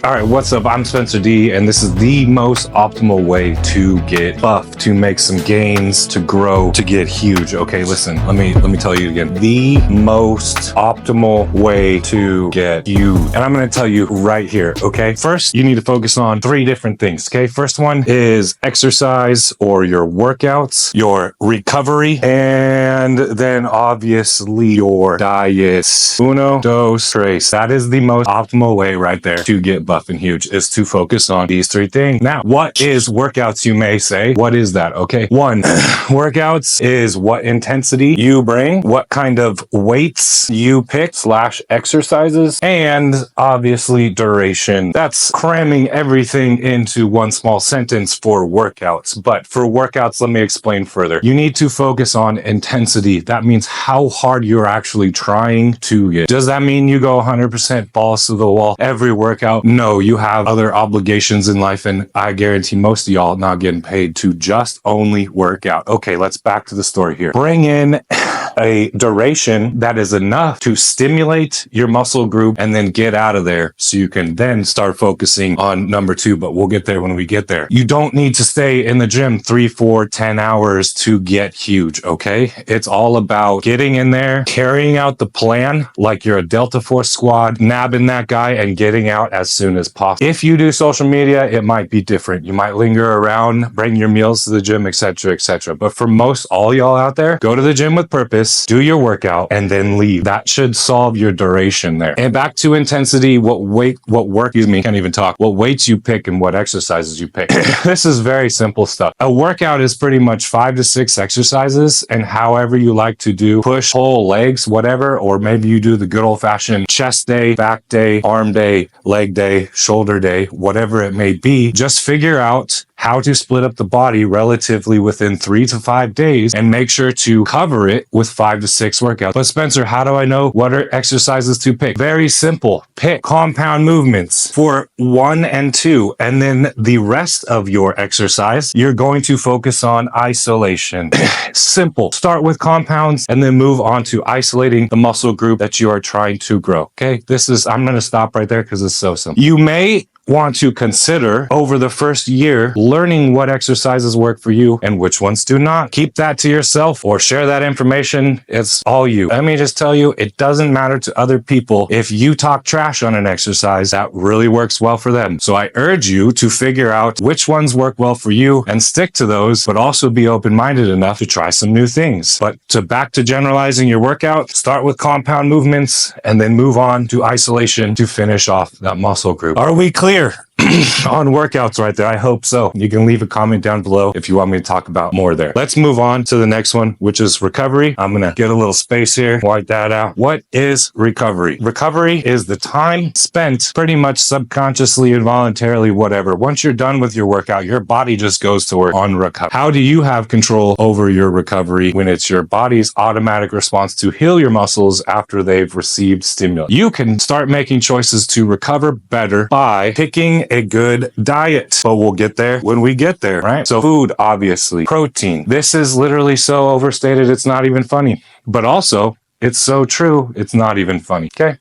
All right, what's up? I'm Spencer D, and this is the most optimal way to get buff, to make some gains, to grow, to get huge. Okay, listen, let me tell you again. The most optimal way to get huge. And I'm gonna tell you right here, okay? First, you need to focus on 3 different things, okay? First one is exercise or your workouts, your recovery, and then obviously your diet. Uno, dos, tres. That is the most optimal way right there to get buff and huge, is to focus on these 3 things. Now, what is workouts, you may say? What is that? Okay. 1, workouts is what intensity you bring, what kind of weights you pick / exercises, and obviously duration. That's cramming everything into one small sentence for workouts. But for workouts, let me explain further. You need to focus on intensity. That means how hard you're actually trying to get. Does that mean you go 100% balls to the wall every workout? No, you have other obligations in life, and I guarantee most of y'all not getting paid to just only work out. Okay, let's back to the story here. Bring in a duration that is enough to stimulate your muscle group and then get out of there, so you can then start focusing on number 2, but we'll get there when we get there. You don't need to stay in the gym 3, 4, 10 hours to get huge, okay? It's all about getting in there, carrying out the plan like you're a Delta Force squad, nabbing that guy and getting out as soon as possible. If you do social media, it might be different. You might linger around, bring your meals to the gym, etc., etc. But for most all y'all out there, go to the gym with purpose, do your workout, and then leave. That should solve your duration there. And back to intensity, what weights you pick and what exercises you pick. This is very simple stuff. A workout is pretty much 5 to 6 exercises, and however you like to do, push, pull, legs, whatever, or maybe you do the good old fashioned chest day, back day, arm day, leg day, shoulder day, whatever it may be. Just figure out how to split up the body relatively within 3 to 5 days and make sure to cover it with 5 to 6 workouts. But Spencer, how do I know what are exercises to pick? Very simple. Pick compound movements for 1 and 2, and then the rest of your exercise, you're going to focus on isolation. Simple. Start with compounds and then move on to isolating the muscle group that you are trying to grow. Okay, I'm going to stop right there because it's so simple. You may want to consider over the first year learning what exercises work for you and which ones do not. Keep that to yourself or share that information. It's all you. Let me just tell you, it doesn't matter to other people if you talk trash on an exercise that really works well for them. So I urge you to figure out which ones work well for you and stick to those, but also be open-minded enough to try some new things. But back to generalizing your workout, start with compound movements and then move on to isolation to finish off that muscle group. Are we clear on workouts right there? I hope so. You can leave a comment down below if you want me to talk about more there. Let's move on to the next one, which is recovery. I'm going to get a little space here, wipe that out. What is recovery? Recovery is the time spent pretty much subconsciously, involuntarily, whatever. Once you're done with your workout, your body just goes to work on recovery. How do you have control over your recovery when it's your body's automatic response to heal your muscles after they've received stimulus? You can start making choices to recover better by picking a good diet, but we'll get there when we get there, right? So food, obviously, protein. This is literally so overstated, it's not even funny, but also it's so true, it's not even funny. Okay.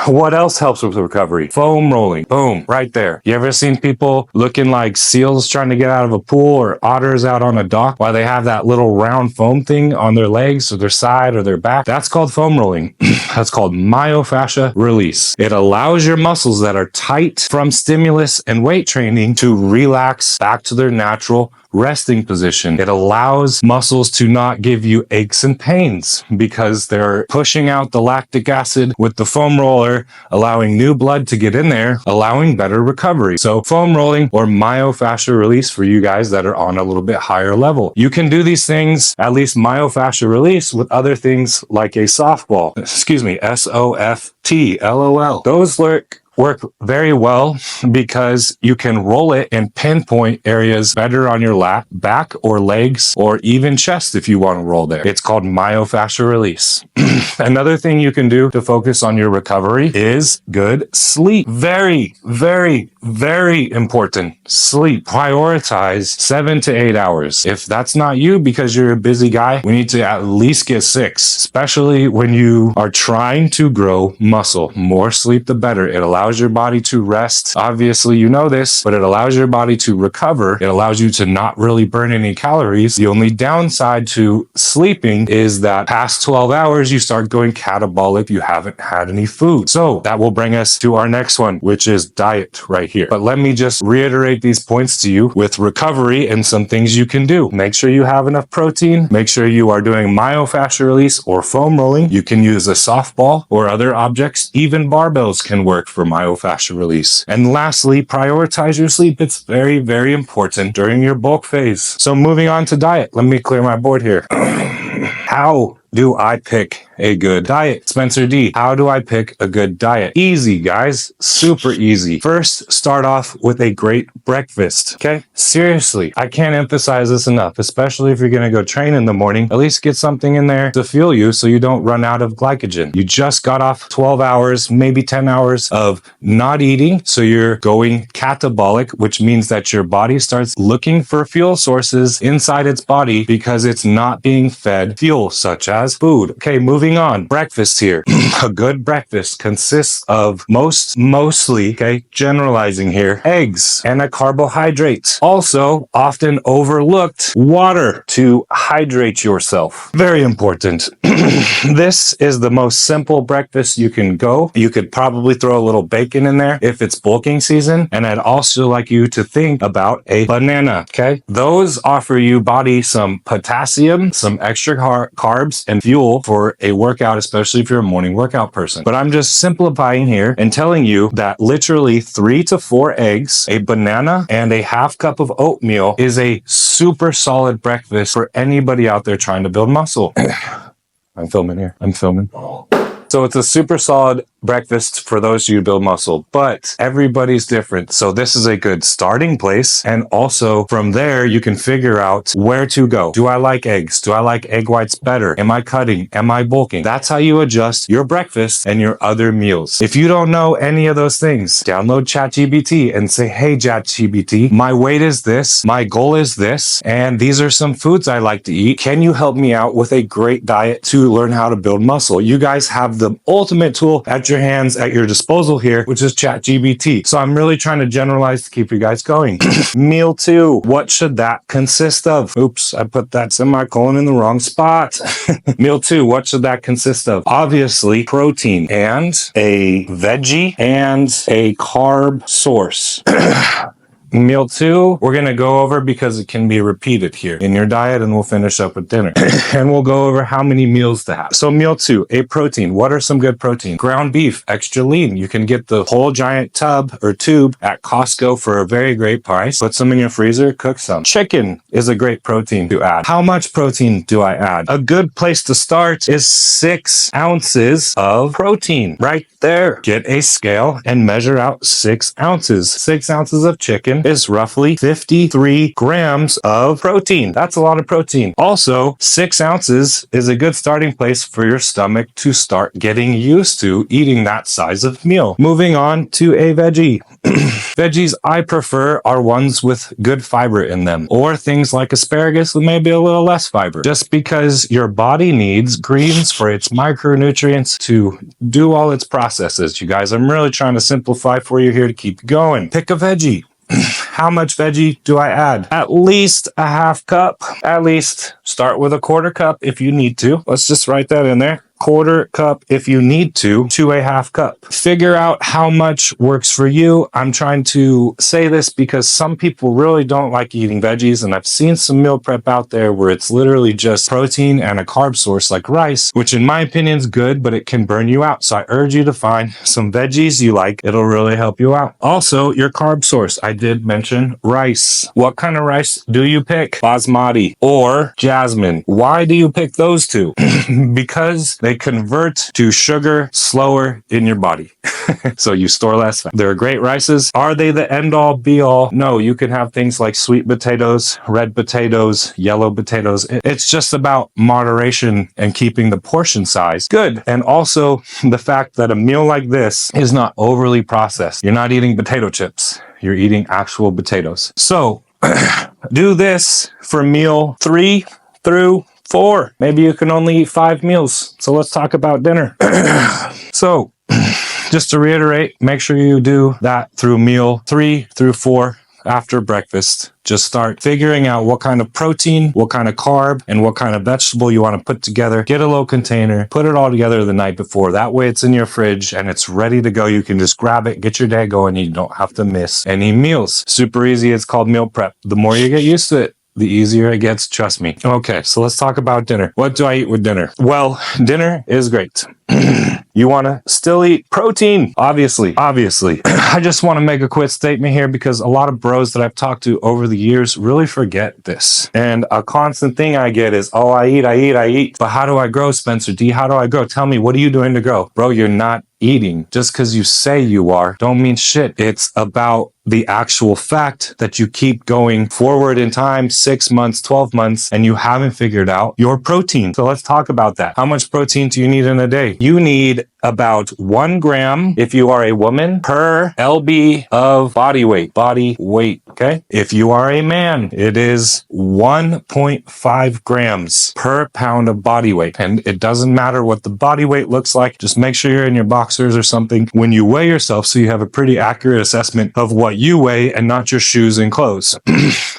What else helps with recovery? Foam rolling. Boom. Right there. You ever seen people looking like seals trying to get out of a pool, or otters out on a dock while they have that little round foam thing on their legs or their side or their back? That's called foam rolling. That's called myofascia release. It allows your muscles that are tight from stimulus and weight training to relax back to their natural resting position. It allows muscles to not give you aches and pains because they're pushing out the lactic acid with the foam roller, allowing new blood to get in there, allowing better recovery. So foam rolling or myofascia release for you guys that are on a little bit higher level. You can do these things, at least myofascia release, with other things like a softball. SOFT, LOL. Those work very well because you can roll it and pinpoint areas better on your lat, back, or legs, or even chest if you want to roll there. It's called myofascial release. Another thing you can do to focus on your recovery is good sleep. Very, very, very important. Sleep. Prioritize 7 to 8 hours. If that's not you because you're a busy guy, we need to at least get 6, especially when you are trying to grow muscle. More sleep, the better. It allows allows your body to rest. Obviously, you know this, but it allows your body to recover. It allows you to not really burn any calories. The only downside to sleeping is that past 12 hours, you start going catabolic. You haven't had any food. So that will bring us to our next one, which is diet right here. But let me just reiterate these points to you with recovery and some things you can do. Make sure you have enough protein. Make sure you are doing myofascial release or foam rolling. You can use a softball or other objects. Even barbells can work for myofascial release. And lastly, prioritize your sleep. It's very, very important during your bulk phase. So moving on to diet. Let me clear my board here. How do I pick a good diet? Spencer D, how do I pick a good diet? Easy, guys. Super easy. First, start off with a great breakfast. Okay? Seriously, I can't emphasize this enough, especially if you're going to go train in the morning. At least get something in there to fuel you so you don't run out of glycogen. You just got off 12 hours, maybe 10 hours of not eating. So you're going catabolic, which means that your body starts looking for fuel sources inside its body because it's not being fed fuel, such as food. Okay, moving on. Breakfast here. A good breakfast consists of mostly, okay, generalizing here, eggs and a carbohydrate. Also, often overlooked, water to hydrate yourself. Very important. This is the most simple breakfast you can go. You could probably throw a little bacon in there if it's bulking season. And I'd also like you to think about a banana, okay? Those offer you body some potassium, some extra carbs, and fuel for a workout, especially if you're a morning workout person. But I'm just simplifying here and telling you that literally 3 to 4 eggs, a banana, and a half cup of oatmeal is a super solid breakfast for anybody out there trying to build muscle. I'm filming here. I'm filming. So it's a super solid breakfast for those of you who build muscle, but everybody's different. So this is a good starting place. And also from there, you can figure out where to go. Do I like eggs? Do I like egg whites better? Am I cutting? Am I bulking? That's how you adjust your breakfast and your other meals. If you don't know any of those things, download ChatGPT and say, hey, ChatGPT, my weight is this, my goal is this, and these are some foods I like to eat. Can you help me out with a great diet to learn how to build muscle? You guys have the ultimate tool at your hands at your disposal here, which is ChatGPT. So I'm really trying to generalize to keep you guys going. Meal 2, what should that consist of? Oops, I put that semicolon in the wrong spot. Meal 2, what should that consist of? Obviously, protein and a veggie and a carb source. Meal 2, we're going to go over because it can be repeated here in your diet, and we'll finish up with dinner. And we'll go over how many meals to have. So meal 2, a protein. What are some good protein? Ground beef, extra lean. You can get the whole giant tub or tube at Costco for a very great price. Put some in your freezer, cook some. Chicken is a great protein to add. How much protein do I add? A good place to start is 6 ounces of protein. Right there. Get a scale and measure out 6 ounces. 6 ounces of chicken is roughly 53 grams of protein. That's a lot of protein. Also, 6 ounces is a good starting place for your stomach to start getting used to eating that size of meal. Moving on to a veggie. Veggies I prefer are ones with good fiber in them, or things like asparagus with maybe a little less fiber, just because your body needs greens for its micronutrients to do all its processes. You guys, I'm really trying to simplify for you here to keep going. Pick a veggie. How much veggie do I add? At least a half cup. At least start with a quarter cup if you need to. Let's just write that in there. Quarter cup if you need to a half cup. Figure out how much works for you. I'm trying to say this because some people really don't like eating veggies, and I've seen some meal prep out there where it's literally just protein and a carb source like rice, which in my opinion is good, but it can burn you out. So I urge you to find some veggies you like. It'll really help you out. Also, your carb source. I did mention rice. What kind of rice do you pick? Basmati or jasmine. Why do you pick those two? Because they convert to sugar slower in your body. So you store less fat. They're great rices. Are they the end all be all? No, you can have things like sweet potatoes, red potatoes, yellow potatoes. It's just about moderation and keeping the portion size good. And also the fact that a meal like this is not overly processed. You're not eating potato chips. You're eating actual potatoes. So do this for meal 3 through 4. Maybe you can only eat 5 meals. So let's talk about dinner. So Just to reiterate, make sure you do that through meal 3 through 4 after breakfast. Just start figuring out what kind of protein, what kind of carb, and what kind of vegetable you want to put together. Get a little container, put it all together the night before. That way it's in your fridge and it's ready to go. You can just grab it, get your day going. You don't have to miss any meals. Super easy. It's called meal prep. The more you get used to it, the easier it gets, trust me. Okay, so let's talk about dinner. What do I eat with dinner? Well, dinner is great. You want to still eat protein, obviously. I just want to make a quick statement here because a lot of bros that I've talked to over the years really forget this. And a constant thing I get is, oh, I eat. But how do I grow, Spencer D? How do I grow? Tell me, what are you doing to grow? Bro, you're not eating. Just because you say you are, don't mean shit. It's about the actual fact that you keep going forward in time, 6 months, 12 months, and you haven't figured out your protein. So let's talk about that. How much protein do you need in a day? You need about 1 gram, if you are a woman, per lb of body weight. Okay. If you are a man, it is 1.5 grams per pound of body weight. And it doesn't matter what the body weight looks like. Just make sure you're in your boxers or something when you weigh yourself so you have a pretty accurate assessment of what you weigh and not your shoes and clothes.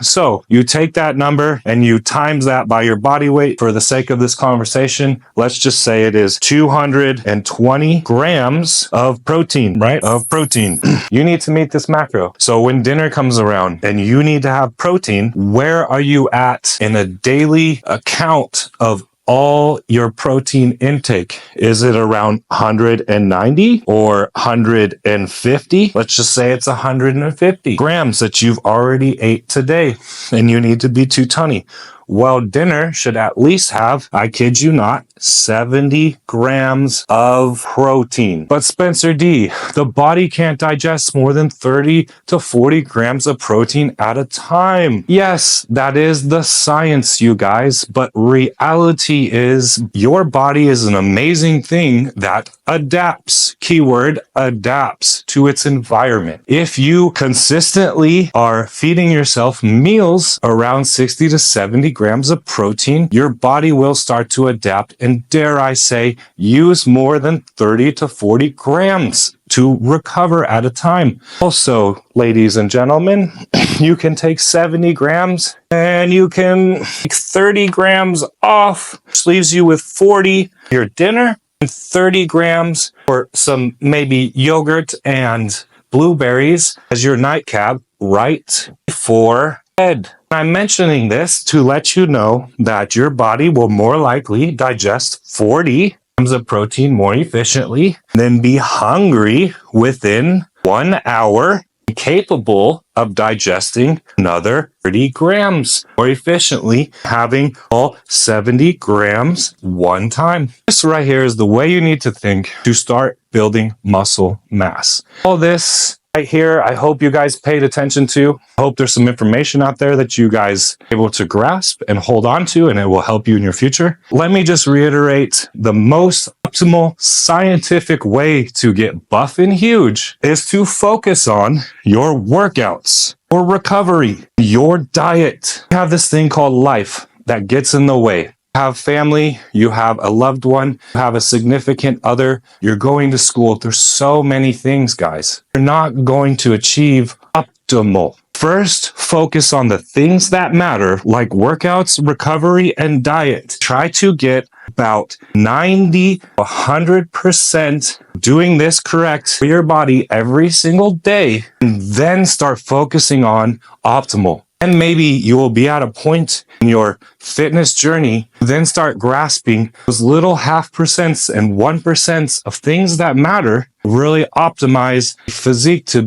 So you take that number and you times that by your body weight. For the sake of this conversation, let's just say it is 220 grams of protein, right? Of protein. You need to meet this macro. So when dinner comes around and you need to have protein, where are you at in a daily account of all your protein intake? Is it around 190 or 150? Let's just say it's 150 grams that you've already ate today and you need to be 220. Well, dinner should at least have, I kid you not, 70 grams of protein. But Spencer D, the body can't digest more than 30 to 40 grams of protein at a time. Yes, that is the science, you guys. But reality is your body is an amazing thing that adapts. Keyword, adapts to its environment. If you consistently are feeding yourself meals around 60 to 70 grams of protein, your body will start to adapt and, dare I say, use more than 30 to 40 grams to recover at a time. Also, ladies and gentlemen, you can take 70 grams and you can take 30 grams off, which leaves you with 40 your dinner and 30 grams for some maybe yogurt and blueberries as your nightcap right before bed. I'm mentioning this to let you know that your body will more likely digest 40 grams of protein more efficiently, then be hungry within 1 hour, capable of digesting another 30 grams more efficiently, having all 70 grams one time. This right here is the way you need to think to start building muscle mass. All this right here, I hope you guys paid attention to. I hope there's some information out there that you guys are able to grasp and hold on to, and it will help you in your future. Let me just reiterate, the most optimal scientific way to get buff and huge is to focus on your workouts, your recovery, your diet. You have this thing called life that gets in the way. Have family, you have a loved one, you have a significant other, you're going to school. There's so many things, guys. You're not going to achieve optimal. First, focus on the things that matter, like workouts, recovery, and diet. Try to get about 90, 100% doing this correct for your body every single day, and then start focusing on optimal. And maybe you will be at a point in your fitness journey, then start grasping those little 0.5% and 1% of things that matter, really optimize physique to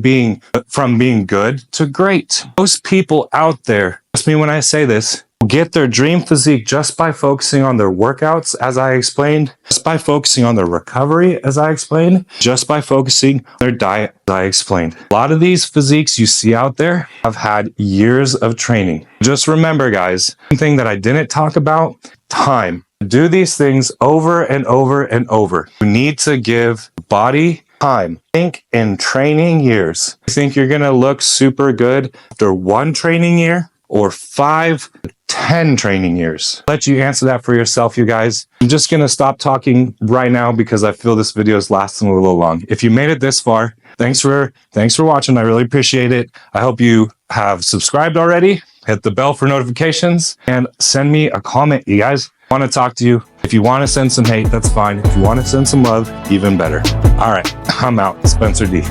from being good to great. Most people out there, trust me when I say this, get their dream physique just by focusing on their workouts, as I explained, just by focusing on their recovery, as I explained, just by focusing on their diet, as I explained. A lot of these physiques you see out there have had years of training. Just remember, guys, one thing that I didn't talk about, time. Do these things over and over and over. You need to give body time. Think in training years. You think you're going to look super good after 1 training year or 5 10 training years? Let you answer that for yourself, you guys. I'm just going to stop talking right now because I feel this video is lasting a little long. If you made it this far, thanks for watching. I really appreciate it. I hope you have subscribed already. Hit the bell for notifications and send me a comment, you guys. I want to talk to you. If you want to send some hate, that's fine. If you want to send some love, even better. All right, I'm out. Spencer D.